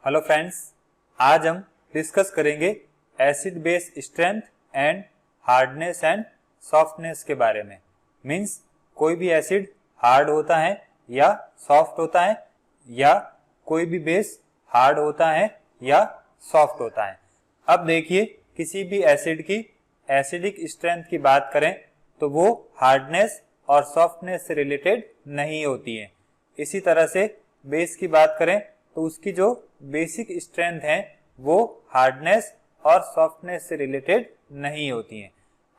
Hello friends, आज हम discuss करेंगे acid base strength and hardness and softness के बारे में। मींस कोई भी एसिड हार्ड होता है या सॉफ्ट होता है, या कोई भी बेस हार्ड होता है या सॉफ्ट होता है। अब देखिए, किसी भी एसिड की एसिडिक स्ट्रेंथ की बात करें तो वो हार्डनेस और सॉफ्टनेस से रिलेटेड नहीं होती है। इसी तरह से बेस की बात करें तो उसकी जो बेसिक स्ट्रेंथ है वो हार्डनेस और सॉफ्टनेस से रिलेटेड नहीं होती है।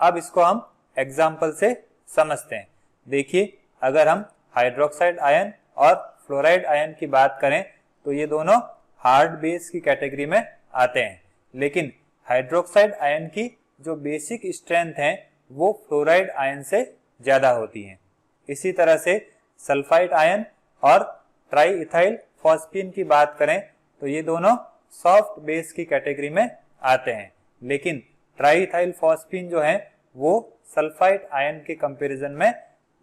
अब इसको हम एग्जाम्पल से समझते हैं। देखिए, अगर हम हाइड्रोक्साइड आयन और फ्लोराइड आयन की बात करें तो ये दोनों हार्ड बेस की कैटेगरी में आते हैं, लेकिन हाइड्रोक्साइड आयन की जो बेसिक स्ट्रेंथ है वो फ्लोराइड आयन से ज्यादा होती है। इसी तरह से सल्फाइड आयन और ट्राई इथाइल फॉस्फीन की बात करें तो ये दोनों सॉफ्ट बेस की कैटेगरी में आते हैं, लेकिन ट्राई इथाइल फॉस्फीन जो है वो सल्फाइड आयन के कंपैरिजन में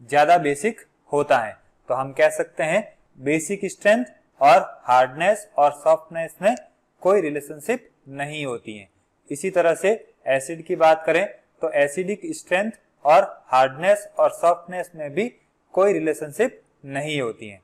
ज्यादा बेसिक होता है। तो हम कह सकते हैं बेसिक स्ट्रेंथ और हार्डनेस और सॉफ्टनेस में कोई रिलेशनशिप नहीं होती है। इसी तरह से एसिड की बात करें तो एसिडिक स्ट्रेंथ और हार्डनेस और सॉफ्टनेस में भी कोई रिलेशनशिप नहीं होती है।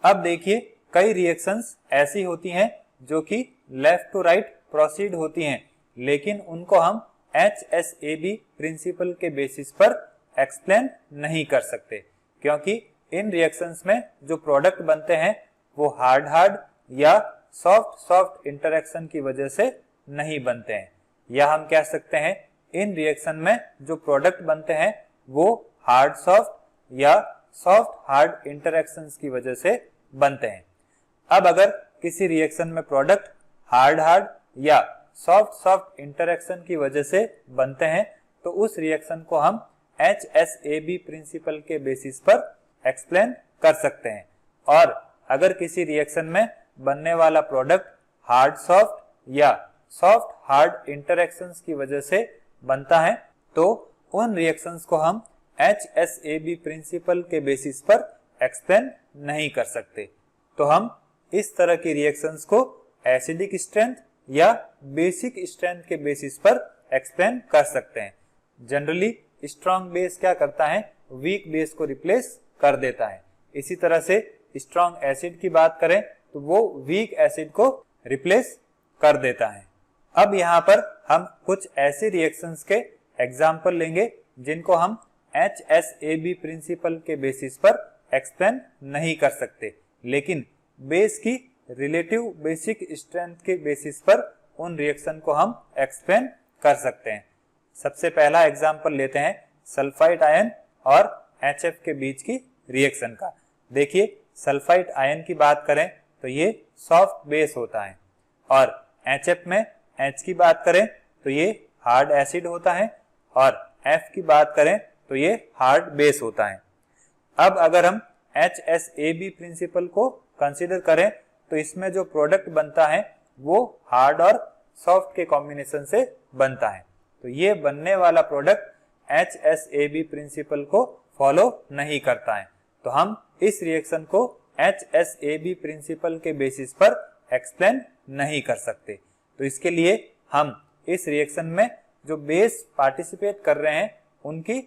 अब देखिए, कई रिएक्शंस ऐसी होती हैं जो कि लेफ्ट टू राइट प्रोसीड होती हैं, लेकिन उनको हम HSAB प्रिंसिपल के बेसिस पर एक्सप्लेन नहीं कर सकते, क्योंकि इन रिएक्शंस में जो प्रोडक्ट बनते हैं वो हार्ड हार्ड या सॉफ्ट सॉफ्ट इंटरेक्शन की वजह से नहीं बनते हैं। या हम कह सकते हैं इन रिएक्शन में जो प्रोडक्ट बनते हैं वो हार्ड सॉफ्ट या सॉफ्ट हार्ड इंटरेक्शंस की वजह से बनते हैं। अब अगर किसी रिएक्शन में प्रोडक्ट हार्ड हार्ड या सॉफ्ट सॉफ्ट इंटरेक्शन की वजह से बनते हैं तो उस रिएक्शन को हम HSAB प्रिंसिपल के बेसिस पर एक्सप्लेन कर सकते हैं। और अगर किसी रिएक्शन में बनने वाला प्रोडक्ट हार्ड सॉफ्ट या सॉफ्ट हार्ड इंटरेक्शंस की वजह से बनता है तो उन रिएक्शंस को हम HSAB प्रिंसिपल के बेसिस पर एक्सप्लेन नहीं कर सकते। तो हम इस तरह की रिएक्शंस को एसिडिक स्ट्रेंथ या बेसिक स्ट्रेंथ के बेसिस पर एक्सप्लेन कर सकते हैं। जनरली स्ट्रॉन्ग बेस क्या करता है, वीक बेस को रिप्लेस कर देता है। इसी तरह से स्ट्रॉन्ग एसिड की बात करें तो वो वीक एसिड को रिप्लेस कर देता है। अब यहाँ पर हम कुछ ऐसे रिएक्शंस के एग्जाम्पल लेंगे जिनको हम HSAB प्रिंसिपल के बेसिस पर एक्सप्लेन नहीं कर सकते, लेकिन बेस की रिलेटिव बेसिक स्ट्रेंथ के बेसिस पर उन रिएक्शन को हम एक्सप्लेन कर सकते हैं। सबसे पहला एग्जाम्पल लेते हैं सल्फाइड आयन और HF के बीच की रिएक्शन का। देखिए, सल्फाइड आयन की बात करें तो ये सॉफ्ट बेस होता है, और HF में H की बात करें तो ये हार्ड एसिड होता है, और F की बात करें तो ये हार्ड बेस होता है। अब अगर हम HSAB प्रिंसिपल को कंसीडर करें तो इसमें जो प्रोडक्ट बनता है वो हार्ड और सॉफ्ट के कॉम्बिनेशन से बनता है। तो ये बनने वाला प्रोडक्ट HSAB प्रिंसिपल को फॉलो नहीं करता है, तो हम इस रिएक्शन को HSAB प्रिंसिपल के बेसिस पर एक्सप्लेन नहीं कर सकते। तो इसके लिए हम इस रिएक्शन में जो बेस पार्टिसिपेट कर रहे हैं उनकी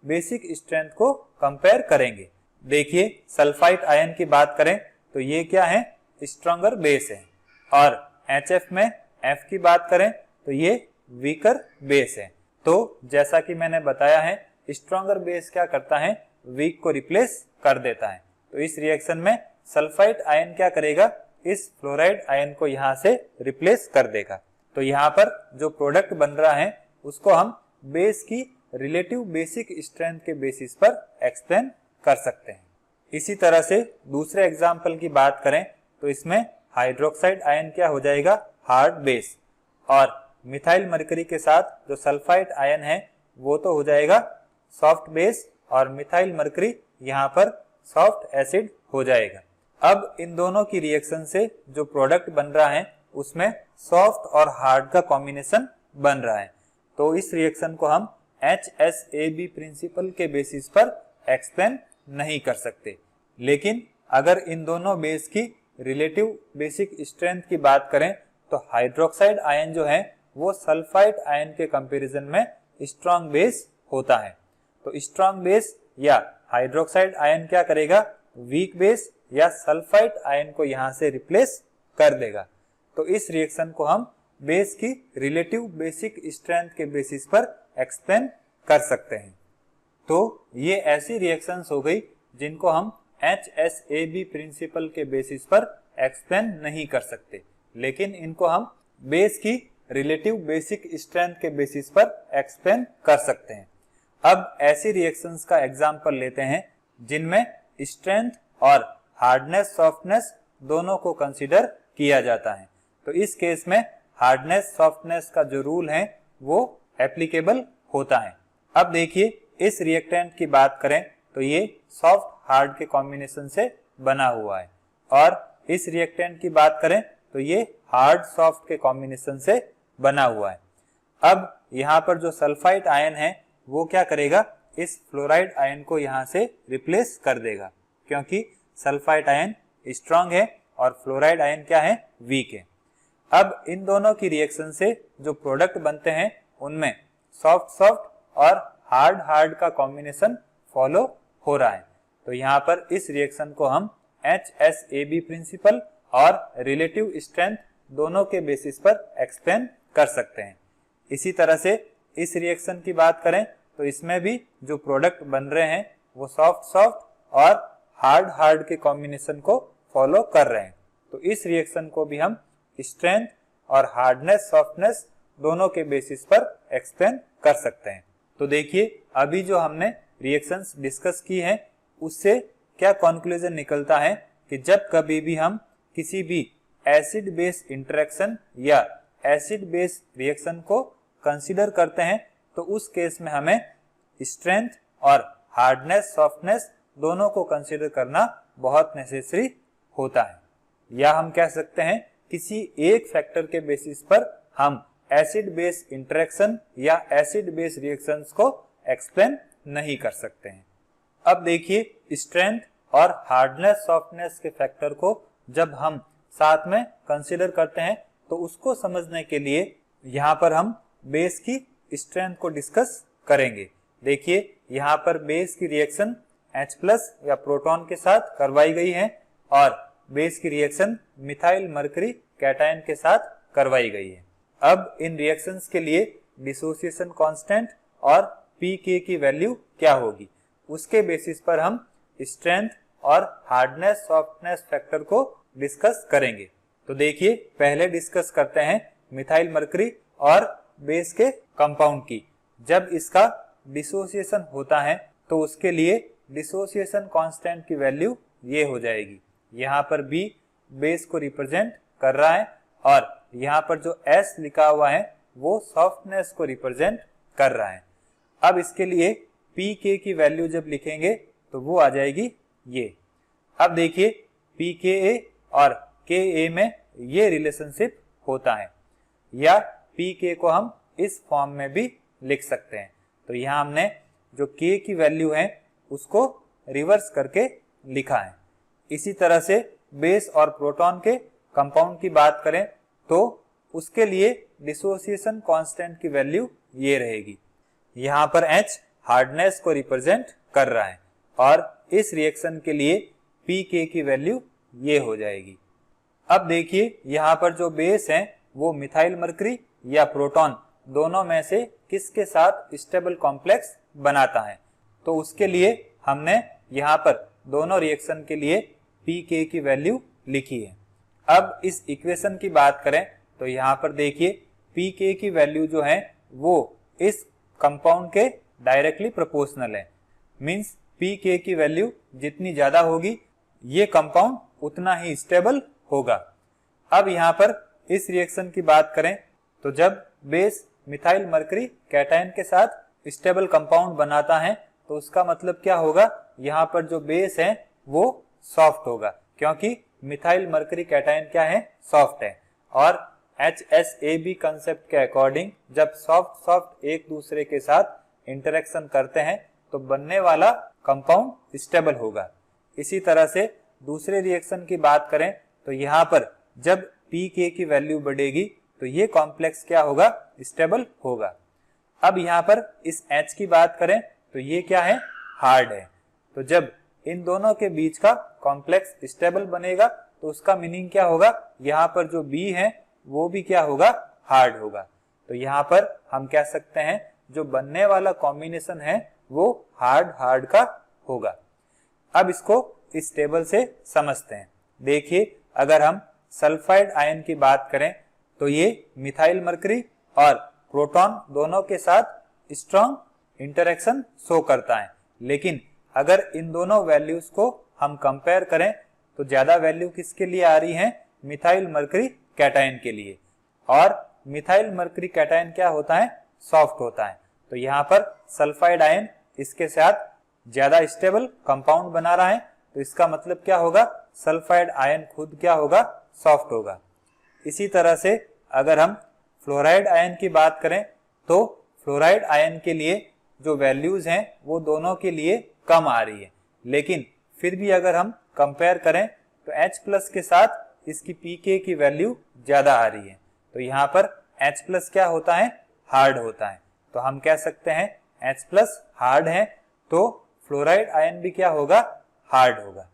बेसिक स्ट्रेंथ को कंपेयर करेंगे। देखिए, सल्फाइड आयन की बात करें तो ये क्या है, स्ट्रॉन्गर बेस है, और HF में F की बात करें तो ये वीकर बेस है। तो जैसा कि मैंने बताया है, स्ट्रॉन्गर बेस क्या करता है, वीक को रिप्लेस कर देता है। तो इस रिएक्शन में सल्फाइड आयन क्या करेगा, इस फ्लोराइड आयन को यहाँ से रिप्लेस कर देगा। तो यहाँ पर जो प्रोडक्ट बन रहा है उसको हम बेस की रिलेटिव बेसिक स्ट्रेंथ के बेसिस पर एक्सप्लेन कर सकते हैं। इसी तरह से दूसरे एग्जाम्पल की बात करें तो इसमें हाइड्रोक्साइड आयन क्या हो जाएगा, हार्ड बेस, और मिथाइल मरकरी के साथ जो सल्फाइड आयन है वो तो हो जाएगा सॉफ्ट बेस, और मिथाइल मरकरी यहाँ पर सॉफ्ट एसिड हो जाएगा। अब इन दोनों की रिएक्शन से जो प्रोडक्ट बन रहा है उसमें सॉफ्ट और हार्ड का कॉम्बिनेशन बन रहा है, तो इस रिएक्शन को हम HSAB प्रिंसिपल के बेसिस पर एक्सप्लेन नहीं कर सकते। लेकिन अगर इन दोनों बेस की रिलेटिव बेसिक स्ट्रेंथ की बात करें तो हाइड्रोक्साइड आयन जो है वो सल्फाइड आयन के कंपैरिजन में स्ट्रॉन्ग बेस होता है। तो स्ट्रॉन्ग बेस या हाइड्रोक्साइड आयन क्या करेगा, वीक बेस या सल्फाइड आयन को यहां से रिप्लेस कर देगा। तो इस रिएक्शन को हम बेस की रिलेटिव बेसिक स्ट्रेंथ के बेसिस पर एक्सप्लेन कर सकते हैं। तो ये ऐसी रिएक्शंस हो गई जिनको हम HSAB प्रिंसिपल के बेसिस पर एक्सप्लेन नहीं कर सकते, लेकिन इनको हम बेस की रिलेटिव बेसिक स्ट्रेंथ के बेसिस पर एक्सप्लेन कर सकते हैं। अब ऐसी रिएक्शंस का एग्जांपल लेते हैं जिनमें स्ट्रेंथ और हार्डनेस सॉफ्टनेस दोनों को कंसीडर किया जाता है। तो इस केस में हार्डनेस सॉफ्टनेस का जो रूल है वो एप्लीकेबल होता है। अब देखिए इस रिएक्टेंट की बात करें तो ये सॉफ्ट हार्ड के कॉम्बिनेशन से बना हुआ है, और इस रिएक्टेंट की बात करें तो ये हार्ड सॉफ्ट के कॉम्बिनेशन से बना हुआ है। अब यहाँ पर जो सल्फाइड आयन है वो क्या करेगा, इस फ्लोराइड आयन को यहाँ से रिप्लेस कर देगा, क्योंकि सल्फाइड आयन स्ट्रॉन्ग है और फ्लोराइड आयन क्या है, वीक है। अब इन दोनों की रिएक्शन से जो प्रोडक्ट बनते हैं उनमें सॉफ्ट सॉफ्ट और हार्ड हार्ड का कॉम्बिनेशन फॉलो हो रहा है। तो यहाँ पर इस रिएक्शन को हम HSAB प्रिंसिपल और रिलेटिव स्ट्रेंथ दोनों के बेसिस पर एक्सप्लेन कर सकते हैं। इसी तरह से इस रिएक्शन की बात करें तो इसमें भी जो प्रोडक्ट बन रहे हैं वो सॉफ्ट सॉफ्ट और हार्ड हार्ड के कॉम्बिनेशन को फॉलो कर रहे हैं। तो इस रिएक्शन को भी हम स्ट्रेंथ और हार्डनेस सॉफ्टनेस दोनों के बेसिस पर एक्सप्लेन कर सकते हैं। तो देखिए अभी जो हमने रिएक्शंस डिस्कस की हैं उससे क्या कंक्लूजन निकलता है कि जब कभी भी हम किसी भी एसिड बेस इंटरेक्शन या एसिड बेस रिएक्शन को कंसीडर करते हैं तो उस केस में हमें स्ट्रेंथ और हार्डनेस सॉफ्टनेस दोनों को कंसीडर करना बहुत नेसेसरी होता है। या हम कह सकते हैं किसी एक फैक्टर के बेसिस पर हम एसिड बेस इंटरेक्शन या एसिड बेस रिएक्शंस को एक्सप्लेन नहीं कर सकते हैं। अब देखिए स्ट्रेंथ और हार्डनेस सॉफ्टनेस के फैक्टर को जब हम साथ में कंसीडर करते हैं तो उसको समझने के लिए यहाँ पर हम बेस की स्ट्रेंथ को डिस्कस करेंगे। देखिए यहाँ पर बेस की रिएक्शन H+ या प्रोटॉन के साथ करवाई गई है और बेस की रिएक्शन मिथाइल मरकरी कैटायन के साथ करवाई गई है। अब इन रिएक्शंस के लिए डिसोसिएशन कांस्टेंट और pK की वैल्यू क्या होगी, उसके बेसिस पर हम स्ट्रेंथ और हार्डनेस सॉफ्टनेस फैक्टर को डिस्कस करेंगे। तो देखिए पहले डिस्कस करते हैं मिथाइल मरकरी और बेस के कंपाउंड की। जब इसका डिसोसिएशन होता है तो उसके लिए डिसोसिएशन कांस्टेंट की वैल्यू ये हो जाएगी। यहाँ पर B बेस को रिप्रेजेंट कर रहा है और यहाँ पर जो S लिखा हुआ है वो सॉफ्टनेस को रिप्रेजेंट कर रहा है। अब इसके लिए pK की वैल्यू जब लिखेंगे तो वो आ जाएगी ये। अब देखिए pKa और Ka में ये रिलेशनशिप होता है, या pK को हम इस फॉर्म में भी लिख सकते हैं। तो यहाँ हमने जो K की वैल्यू है उसको रिवर्स करके लिखा है। इसी तरह से बेस और प्रोटॉन के कंपाउंड की बात करें तो उसके लिए डिसोसिएशन कांस्टेंट की वैल्यू ये रहेगी। यहाँ पर H हार्डनेस को रिप्रेजेंट कर रहा है और इस रिएक्शन के लिए pK की वैल्यू ये हो जाएगी। अब देखिए यहाँ पर जो बेस है वो मिथाइल मरकरी या प्रोटॉन दोनों में से किसके साथ स्टेबल कॉम्प्लेक्स बनाता है, तो उसके लिए हमने यहाँ पर दोनों रिएक्शन के लिए pK की वैल्यू लिखी है। अब इस इक्वेशन की बात करें तो यहाँ पर देखिए pK की वैल्यू जो है वो इस कंपाउंड के डायरेक्टली प्रोपोर्शनल है। मींस pK की वैल्यू जितनी ज्यादा होगी ये कंपाउंड उतना ही स्टेबल होगा। अब यहाँ पर इस रिएक्शन की बात करें तो जब बेस मिथाइल मरकरी कैटायन के साथ स्टेबल कंपाउंड बनाता है तो उसका मतलब क्या होगा, यहाँ पर जो बेस है वो सॉफ्ट होगा, क्योंकि मिथाइल मरकरी कैटायन क्या है, सॉफ्ट है। और HSAB कंसेप्ट के अकॉर्डिंग जब सॉफ्ट सॉफ्ट एक दूसरे के साथ इंटरेक्शन करते हैं तो बनने वाला कंपाउंड स्टेबल होगा। इसी तरह से दूसरे रिएक्शन की बात करें तो यहाँ पर जब pK की वैल्यू बढ़ेगी तो ये कॉम्प्लेक्स क्या होगा, स्टेबल होगा। अब यहाँ पर इस H की बात करें तो ये क्या है, हार्ड है। तो जब इन दोनों के बीच का कॉम्प्लेक्स स्टेबल बनेगा तो उसका मीनिंग क्या होगा, यहाँ पर जो B है वो भी क्या होगा, हार्ड होगा। तो यहाँ पर हम कह सकते हैं जो बनने वाला कॉम्बिनेशन है वो हार्ड हार्ड का होगा। अब इसको इस टेबल से समझते हैं। देखिए, अगर हम सल्फाइड आयन की बात करें तो ये मिथाइल मरकरी और प्रोटॉन दोनों के साथ स्ट्रॉन्ग इंटरेक्शन शो करता है, लेकिन अगर इन दोनों वैल्यूज को हम कंपेयर करें तो ज्यादा वैल्यू किसके लिए आ रही है, मिथाइल मरकरी कैटायन के लिए। और मिथाइल मरकरी कैटायन क्या होता है, सॉफ्ट होता है। तो यहाँ पर सल्फाइड आयन इसके साथ ज्यादा स्टेबल कंपाउंड बना रहा है, तो इसका मतलब क्या होगा, सल्फाइड आयन खुद क्या होगा, सॉफ्ट होगा। इसी तरह से अगर हम फ्लोराइड आयन की बात करें तो फ्लोराइड आयन के लिए जो वैल्यूज हैं वो दोनों के लिए कम आ रही है, लेकिन फिर भी अगर हम कंपेयर करें तो H+ के साथ इसकी pK की वैल्यू ज्यादा आ रही है। तो यहाँ पर H+ क्या होता है, हार्ड होता है। तो हम कह सकते हैं H+ हार्ड है तो फ्लोराइड आयन भी क्या होगा, हार्ड होगा।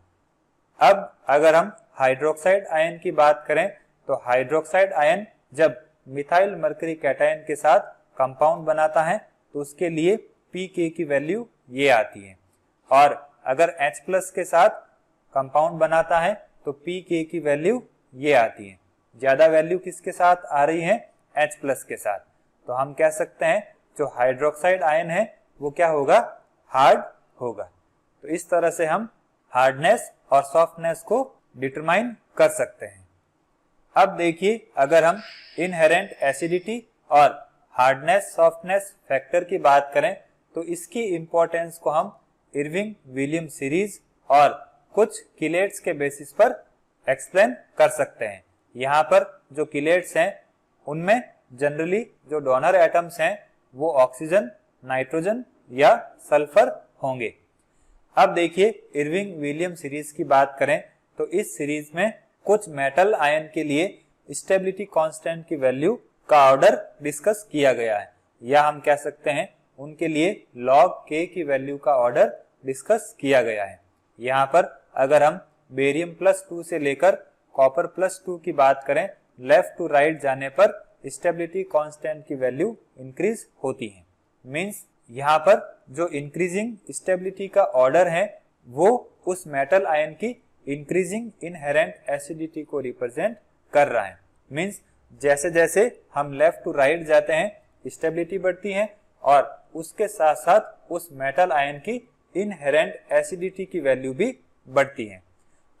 अब अगर हम हाइड्रोक्साइड आयन की बात करें तो हाइड्रोक्साइड आयन जब मिथाइल मरकरी कैटायन के साथ कंपाउंड बनाता है तो उसके लिए pK की वैल्यू ये आती है, और अगर H+ के साथ कंपाउंड बनाता है तो pK की वैल्यू ये आती है। ज्यादा वैल्यू किसके साथ आ रही है, H+ के साथ। तो हम कह सकते हैं जो हाइड्रोक्साइड आयन है वो क्या होगा, हार्ड होगा। तो इस तरह से हम हार्डनेस और सॉफ्टनेस को डिटरमाइन कर सकते हैं। अब देखिए, अगर हम इनहेरेंट एसिडिटी और हार्डनेस सॉफ्टनेस फैक्टर की बात करें तो इसकी इंपॉर्टेंस को हम इरविंग विलियम सीरीज और कुछ किलेट्स के बेसिस पर एक्सप्लेन कर सकते हैं। यहाँ पर जो किलेट्स हैं उनमें जनरली जो डोनर एटम्स हैं वो ऑक्सीजन, नाइट्रोजन या सल्फर होंगे। अब देखिए, इरविंग विलियम सीरीज की बात करें तो इस सीरीज में कुछ मेटल आयन के लिए स्टेबिलिटी कांस्टेंट की वैल्यू का ऑर्डर डिस्कस किया गया है, या हम कह सकते हैं उनके लिए log k की वैल्यू का ऑर्डर डिस्कस किया गया है। यहाँ पर अगर हम बेरियम +2 से लेकर कॉपर +2 की बात करें, लेफ्ट टू राइट जाने पर स्टेबिलिटी कांस्टेंट की वैल्यू इंक्रीज होती है। मींस यहाँ पर जो इंक्रीजिंग स्टेबिलिटी का ऑर्डर है वो उस मेटल आयन की इंक्रीजिंग इनहेरेंट एसिडिटी को रिप्रेजेंट कर रहा है। मींस जैसे जैसे हम लेफ्ट टू राइट जाते हैं स्टेबिलिटी बढ़ती है और उसके साथ साथ उस मेटल आयन की इनहेरेंट एसिडिटी की वैल्यू भी बढ़ती है।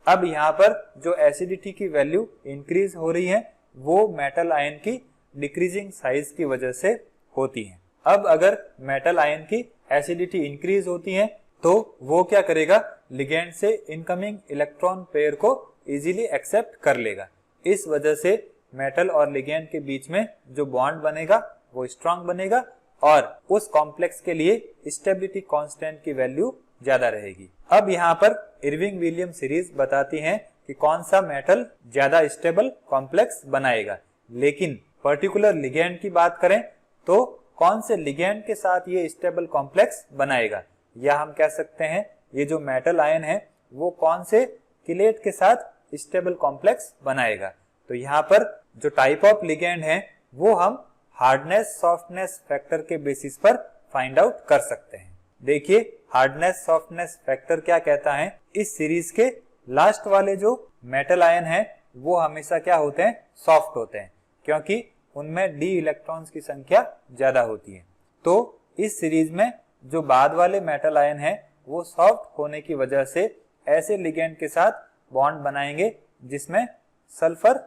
अब यहाँ पर जो एसिडिटी की वैल्यू इंक्रीज हो रही है वो मेटल आयन की डिक्रीजिंग साइज की वजह से होती है। अब अगर मेटल आयन की एसिडिटी इंक्रीज होती है तो वो क्या करेगा, लिगेंड से इनकमिंग इलेक्ट्रॉन पेयर को इजीली एक्सेप्ट कर लेगा। इस वजह से मेटल और लिगेंड के बीच में जो बॉन्ड बनेगा वो स्ट्रांग बनेगा और उस कॉम्प्लेक्स के लिए स्टेबिलिटी कांस्टेंट की वैल्यू ज्यादा रहेगी। अब यहाँ पर इरविंग विलियम सीरीज बताती है कि कौन सा मेटल ज्यादा स्टेबल कॉम्प्लेक्स बनाएगा, लेकिन पर्टिकुलर लिगेंड की बात करें तो कौन से लिगेंड के साथ ये स्टेबल कॉम्प्लेक्स बनाएगा, या हम कह सकते हैं ये जो मेटल आयन है वो कौन से किलेट के साथ स्टेबल कॉम्प्लेक्स बनाएगा। तो यहाँ पर जो टाइप ऑफ लिगेंड है वो हम हार्डनेस सॉफ्टनेस फैक्टर के बेसिस पर फाइंड आउट कर सकते हैं। देखिए, हार्डनेस सॉफ्टनेस फैक्टर क्या कहता है, इस सीरीज के लास्ट वाले जो मेटल आयन है वो हमेशा क्या होते हैं, सॉफ्ट होते हैं, क्योंकि उनमें डी इलेक्ट्रॉन्स की संख्या ज्यादा होती है। तो इस सीरीज में जो बाद वाले मेटल आयन है वो सॉफ्ट होने की वजह से ऐसे लिगेंड के साथ बॉन्ड बनाएंगे जिसमें सल्फर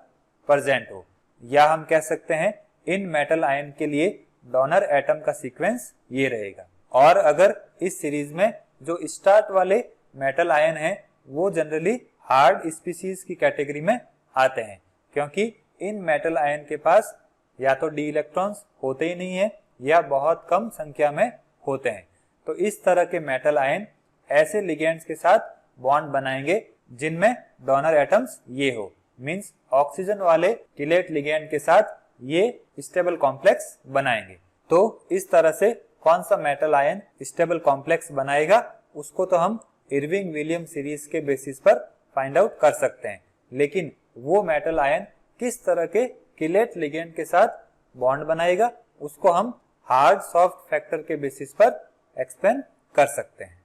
प्रेजेंट हो, या हम कह सकते हैं इन मेटल आयन के लिए डोनर एटम का सीक्वेंस ये रहेगा। और अगर इस सीरीज में जो स्टार्ट वाले मेटल आयन है वो जनरली हार्ड स्पीसीज की कैटेगरी में आते हैं, क्योंकि इन मेटल आयन के पास या तो डी इलेक्ट्रॉन्स होते ही नहीं है या बहुत कम संख्या में होते हैं। तो इस तरह के मेटल आयन ऐसे लिगेंड्स के साथ बॉन्ड बनाएंगे जिनमें डोनर एटम्स ये हो, मींस ऑक्सीजन वाले किलेट लिगेंड के साथ ये स्टेबल कॉम्प्लेक्स बनाएंगे। तो इस तरह से कौन सा मेटल आयन स्टेबल कॉम्प्लेक्स बनाएगा उसको तो हम इरविंग विलियम सीरीज के बेसिस पर फाइंड आउट कर सकते हैं, लेकिन वो मेटल आयन किस तरह के किलेट लिगेंड के साथ बॉन्ड बनाएगा उसको हम हार्ड सॉफ्ट फैक्टर के बेसिस पर एक्सप्लेन कर सकते हैं।